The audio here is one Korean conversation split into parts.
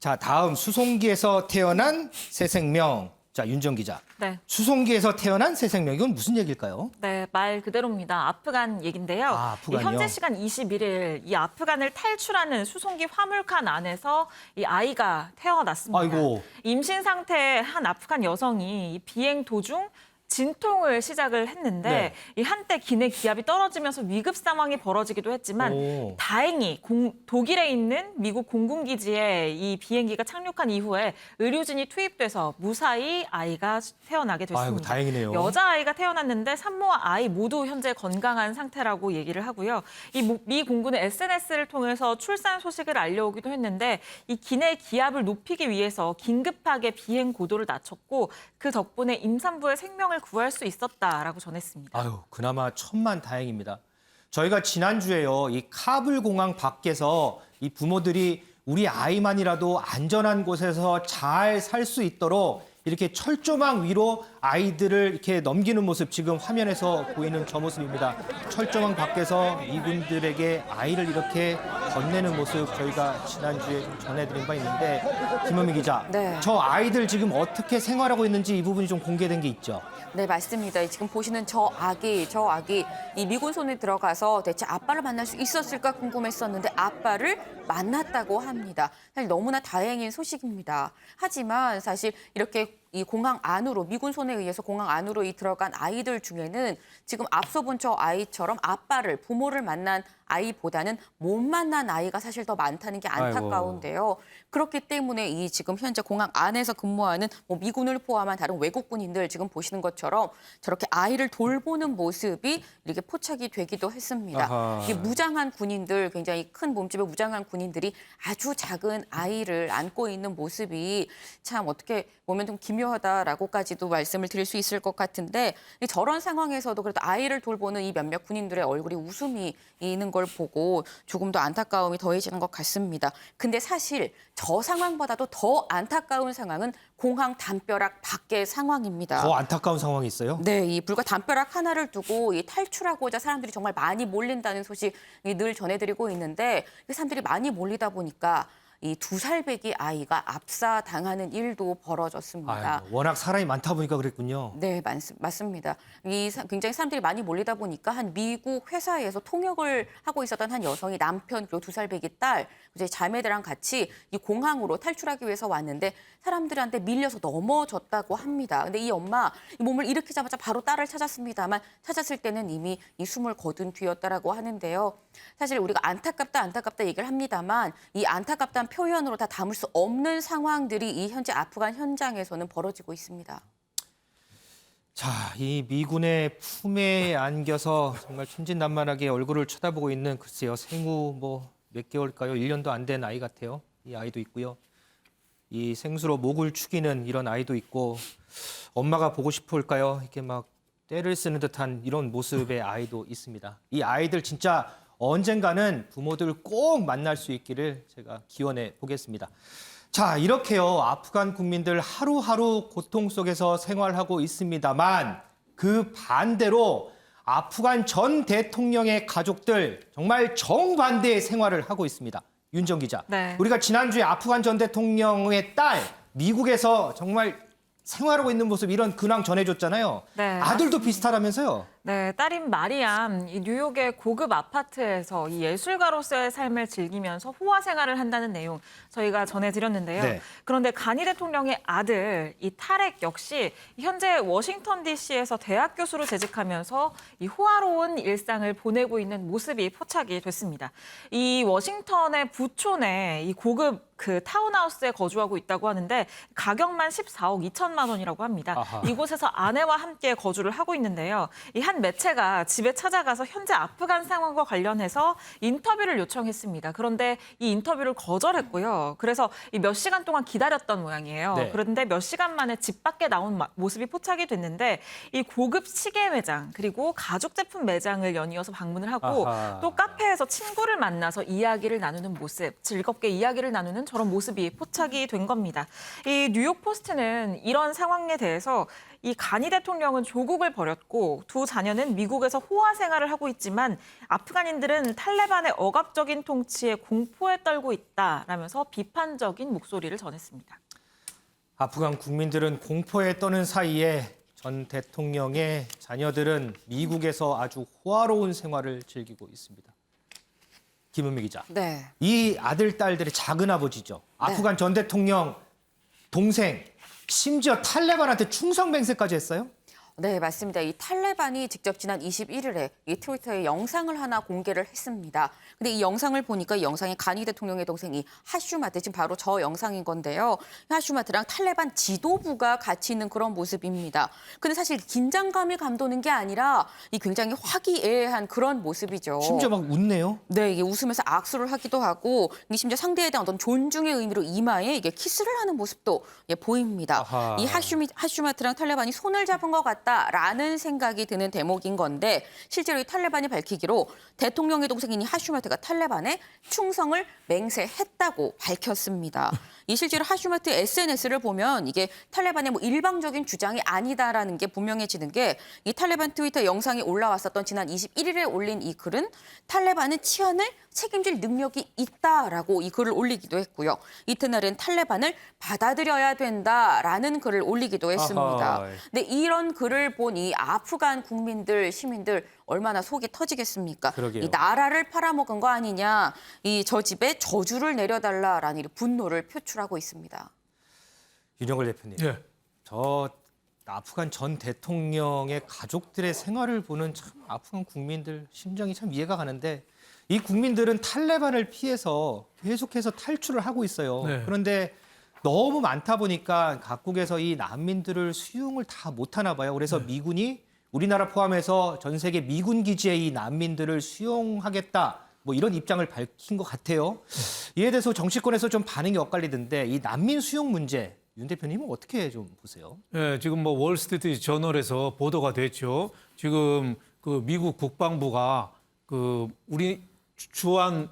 자, 다음 수송기에서 태어난 새 생명. 자, 윤정 기자. 네. 수송기에서 태어난 새 생명. 이건 무슨 얘기일까요? 네, 말 그대로입니다. 아프간 얘긴데요. 아, 아프간이요? 현재 시간 21일 이 아프간을 탈출하는 수송기 화물칸 안에서 이 아이가 태어났습니다. 아이고. 임신 상태의 한 아프간 여성이 이 비행 도중 진통을 시작을 했는데 네. 이 한때 기내 기압이 떨어지면서 위급 상황이 벌어지기도 했지만 오. 다행히 독일에 있는 미국 공군기지에 이 비행기가 착륙한 이후에 의료진이 투입돼서 무사히 아이가 태어나게 됐습니다. 아이고, 다행이네요. 여자아이가 태어났는데 산모와 아이 모두 현재 건강한 상태라고 얘기를 하고요. 미 공군은 SNS를 통해서 출산 소식을 알려오기도 했는데 이 기내 기압을 높이기 위해서 긴급하게 비행 고도를 낮췄고 그 덕분에 임산부의 생명을 구할 수 있었다라고 전했습니다. 아유, 그나마 천만 다행입니다. 저희가 지난주에요, 이 카불 공항 밖에서 이 부모들이 우리 아이만이라도 안전한 곳에서 잘 살 수 있도록 이렇게 철조망 위로 아이들을 이렇게 넘기는 모습 지금 화면에서 보이는 저 모습입니다. 철조망 밖에서 이분들에게 아이를 이렇게 건네는 모습 저희가 지난주에 좀 전해드린 바 있는데 김현미 기자, 네. 저 아이들 지금 어떻게 생활하고 있는지 이 부분이 좀 공개된 게 있죠? 네, 맞습니다. 지금 보시는 저 아기 이 미군 손에 들어가서 대체 아빠를 만날 수 있었을까 궁금했었는데 아빠를 만났다고 합니다. 사실 너무나 다행인 소식입니다. 하지만 사실 이렇게 이 공항 안으로 미군 손에 의해서 공항 안으로 들어간 아이들 중에는 지금 앞서 본 저 아이처럼 부모를 만난 아이보다는 못 만난 아이가 사실 더 많다는 게 안타까운데요. 그렇기 때문에 이 지금 현재 공항 안에서 근무하는 미군을 포함한 다른 외국 군인들 지금 보시는 것처럼 저렇게 아이를 돌보는 모습이 이렇게 포착이 되기도 했습니다. 아하. 이 무장한 군인들, 굉장히 큰 몸집의 무장한 군인들이 아주 작은 아이를 안고 있는 모습이 참 어떻게 보면 좀 기묘하다라고까지도 말씀을 드릴 수 있을 것 같은데 저런 상황에서도 그래도 아이를 돌보는 이 몇몇 군인들의 얼굴이 웃음이 있는 걸 보고 조금 더 안타까움이 더해지는 것 같습니다. 근데 사실 저 상황보다도 더 안타까운 상황은 공항 담벼락 밖의 상황입니다. 더 안타까운 상황이 있어요? 네, 이 불과 담벼락 하나를 두고 이 탈출하고자 사람들이 정말 많이 몰린다는 소식 늘 전해드리고 있는데 사람들이 많이 몰리다 보니까 이 2살배기 아이가 압사당하는 일도 벌어졌습니다. 아유, 워낙 사람이 많다 보니까 그랬군요. 네, 맞습니다. 굉장히 사람들이 많이 몰리다 보니까 한 미국 회사에서 통역을 하고 있었던 한 여성이 남편 그리고 2살배기 딸, 이제 자매들랑 같이 이 공항으로 탈출하기 위해서 왔는데 사람들한테 밀려서 넘어졌다고 합니다. 근데 이 엄마 이 몸을 일으키자마자 바로 딸을 찾았습니다만 찾았을 때는 이미 이 숨을 거둔 뒤였다라고 하는데요. 사실 우리가 안타깝다 얘기를 합니다만 이 안타깝다는 표현으로 다 담을 수 없는 상황들이 이 현재 아프간 현장에서는 벌어지고 있습니다. 자, 이 미군의 품에 안겨서 정말 천진난만하게 얼굴을 쳐다보고 있는 글쎄요, 생후 몇 개월일까요? 1년도 안 된 아이 같아요. 이 아이도 있고요. 이 생수로 목을 축이는 이런 아이도 있고 엄마가 보고 싶을까요? 이렇게 막 떼를 쓰는 듯한 이런 모습의 아이도 있습니다. 이 아이들 진짜 언젠가는 부모들 꼭 만날 수 있기를 제가 기원해 보겠습니다. 자, 이렇게요. 아프간 국민들 하루하루 고통 속에서 생활하고 있습니다만 그 반대로 아프간 전 대통령의 가족들 정말 정반대의 생활을 하고 있습니다. 윤정 기자. 네. 우리가 지난주에 아프간 전 대통령의 딸 미국에서 정말 생활하고 있는 모습 이런 근황 전해줬잖아요. 네, 아들도 비슷하다면서요? 네, 딸인 마리암, 이 뉴욕의 고급 아파트에서 이 예술가로서의 삶을 즐기면서 호화 생활을 한다는 내용 저희가 전해드렸는데요. 네. 그런데 가니 대통령의 아들, 이 타렉 역시 현재 워싱턴 DC에서 대학 교수로 재직하면서 이 호화로운 일상을 보내고 있는 모습이 포착이 됐습니다. 이 워싱턴의 부촌에 이 고급 타운하우스에 거주하고 있다고 하는데 가격만 14억 2천만 원이라고 합니다. 아하. 이곳에서 아내와 함께 거주를 하고 있는데요. 이 한 매체가 집에 찾아가서 현재 아프간 상황과 관련해서 인터뷰를 요청했습니다. 그런데 이 인터뷰를 거절했고요. 그래서 몇 시간 동안 기다렸던 모양이에요. 네. 그런데 몇 시간 만에 집 밖에 나온 모습이 포착이 됐는데 이 고급 시계 매장 그리고 가죽 제품 매장을 연이어서 방문을 하고 아하. 또 카페에서 친구를 만나서 이야기를 나누는 모습, 즐겁게 이야기를 나누는 저런 모습이 포착이 된 겁니다. 이 뉴욕 포스트는 이런 상황에 대해서 이 가니 대통령은 조국을 버렸고 두 자녀는 미국에서 호화 생활을 하고 있지만 아프간인들은 탈레반의 억압적인 통치에 공포에 떨고 있다라면서 비판적인 목소리를 전했습니다. 아프간 국민들은 공포에 떠는 사이에 전 대통령의 자녀들은 미국에서 아주 호화로운 생활을 즐기고 있습니다. 김은미 기자. 네. 이 아들, 딸들의 작은 아버지죠. 아프간 전 대통령 동생, 심지어 탈레반한테 충성 맹세까지 했어요? 네, 맞습니다. 이 탈레반이 직접 지난 21일에 이 트위터에 영상을 하나 공개를 했습니다. 근데 이 영상을 보니까 이 영상에 가니 대통령의 동생이 하슈마트, 지금 바로 저 영상인 건데요. 하슈마트랑 탈레반 지도부가 같이 있는 그런 모습입니다. 근데 사실 긴장감이 감도는 게 아니라 이 굉장히 화기애애한 그런 모습이죠. 심지어 막 웃네요. 네, 이게 웃으면서 악수를 하기도 하고 이게 심지어 상대에 대한 어떤 존중의 의미로 이마에 이게 키스를 하는 모습도 보입니다. 아하. 이 하슈마트랑 탈레반이 손을 잡은 것 같다라는 생각이 드는 대목인 건데 실제로 이 탈레반이 밝히기로 대통령의 동생인 이 하슈마트가 탈레반에 충성을 맹세했다고 밝혔습니다. 이 실제로 하슈마트 SNS를 보면 이게 탈레반의 뭐 일방적인 주장이 아니다라는 게 분명해지는 게 이 탈레반 트위터 영상이 올라왔었던 지난 21일에 올린 이 글은 탈레반은 치안을 책임질 능력이 있다라고 이 글을 올리기도 했고요. 이튿날엔 탈레반을 받아들여야 된다라는 글을 올리기도 했습니다. 아하. 근데 이런 글을 본 이 아프간 국민들, 시민들 얼마나 속이 터지겠습니까? 그러게요. 이 나라를 팔아먹은 거 아니냐, 이 저 집에 저주를 내려달라라는 분노를 표출하고 있습니다. 윤영걸 대표님. 예. 저 아프간 전 대통령의 가족들의 생활을 보는 참 아프간 국민들 심정이 참 이해가 가는데 이 국민들은 탈레반을 피해서 계속해서 탈출을 하고 있어요. 네. 그런데 너무 많다 보니까 각국에서 이 난민들을 수용을 다 못하나 봐요. 그래서 미군이 우리나라 포함해서 전 세계 미군 기지에 이 난민들을 수용하겠다. 뭐 이런 입장을 밝힌 것 같아요. 이에 대해서 정치권에서 좀 반응이 엇갈리던데 이 난민 수용 문제 윤 대표님은 어떻게 좀 보세요? 예, 지금 뭐 월스트리트 저널에서 보도가 됐죠. 지금 그 미국 국방부가 그 우리 주한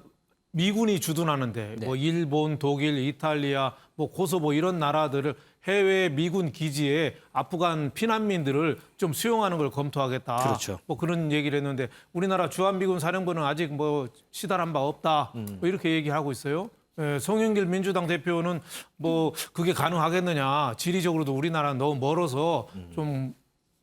미군이 주둔하는데 네. 뭐 일본, 독일, 이탈리아, 뭐 코소보 이런 나라들을 해외 미군 기지에 아프간 피난민들을 좀 수용하는 걸 검토하겠다. 그렇죠. 뭐 그런 얘기를 했는데 우리나라 주한미군 사령부는 아직 뭐 시달한 바 없다. 뭐 이렇게 얘기하고 있어요. 예, 송영길 민주당 대표는 뭐 그게 가능하겠느냐. 지리적으로도 우리나라는 너무 멀어서 좀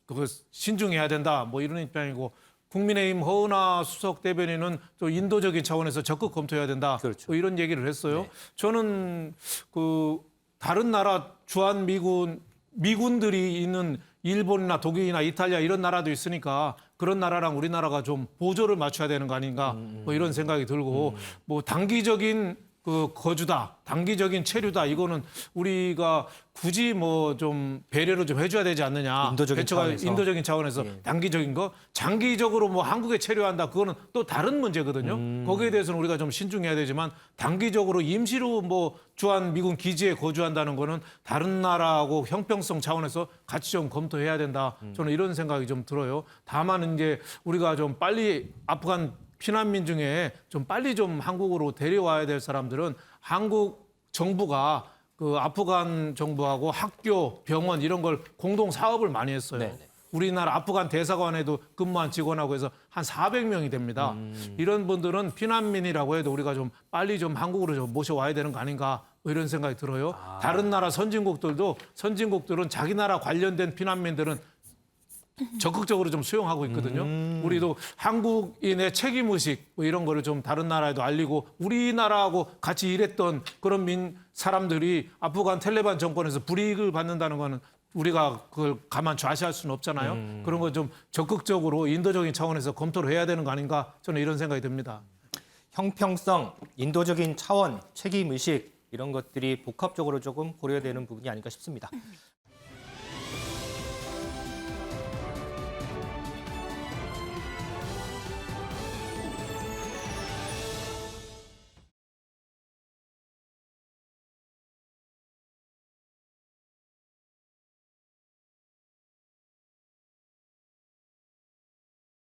그거 신중해야 된다. 뭐 이런 입장이고 국민의힘 허은하 수석 대변인은 또 인도적인 차원에서 적극 검토해야 된다. 그렇죠. 뭐 이런 얘기를 했어요. 네. 저는 그 다른 나라 주한 미군들이 있는 일본이나 독일이나 이탈리아 이런 나라도 있으니까 그런 나라랑 우리나라가 좀 보조를 맞춰야 되는 거 아닌가 뭐 이런 생각이 들고 뭐 단기적인 그 거주다, 단기적인 체류다 이거는 우리가 굳이 뭐 좀 배려를 좀 해줘야 되지 않느냐. 인도적인 대처가 차원에서. 인도적인 차원에서 예. 단기적인 거, 장기적으로 뭐 한국에 체류한다 그거는 또 다른 문제거든요. 거기에 대해서는 우리가 좀 신중해야 되지만 단기적으로 임시로 뭐 주한 미군 기지에 거주한다는 거는 다른 나라하고 형평성 차원에서 같이 좀 검토해야 된다. 저는 이런 생각이 좀 들어요. 다만 이제 우리가 좀 빨리 아프간 피난민 중에 좀 빨리 좀 한국으로 데려와야 될 사람들은 한국 정부가 그 아프간 정부하고 학교, 병원 이런 걸 공동 사업을 많이 했어요. 네네. 우리나라 아프간 대사관에도 근무한 직원하고 해서 한 400명이 됩니다. 이런 분들은 피난민이라고 해도 우리가 좀 빨리 좀 한국으로 좀 모셔와야 되는 거 아닌가 뭐 이런 생각이 들어요. 다른 나라 선진국들은 자기 나라 관련된 피난민들은 적극적으로 좀 수용하고 있거든요. 우리도 한국인의 책임의식 뭐 이런 거를 좀 다른 나라에도 알리고 우리나라하고 같이 일했던 그런 사람들이 아프간 탈레반 정권에서 불이익을 받는다는 거는 우리가 그걸 가만 좌시할 수는 없잖아요. 그런 거 좀 적극적으로 인도적인 차원에서 검토를 해야 되는 거 아닌가 저는 이런 생각이 듭니다. 형평성, 인도적인 차원, 책임의식 이런 것들이 복합적으로 조금 고려되는 부분이 아닐까 싶습니다.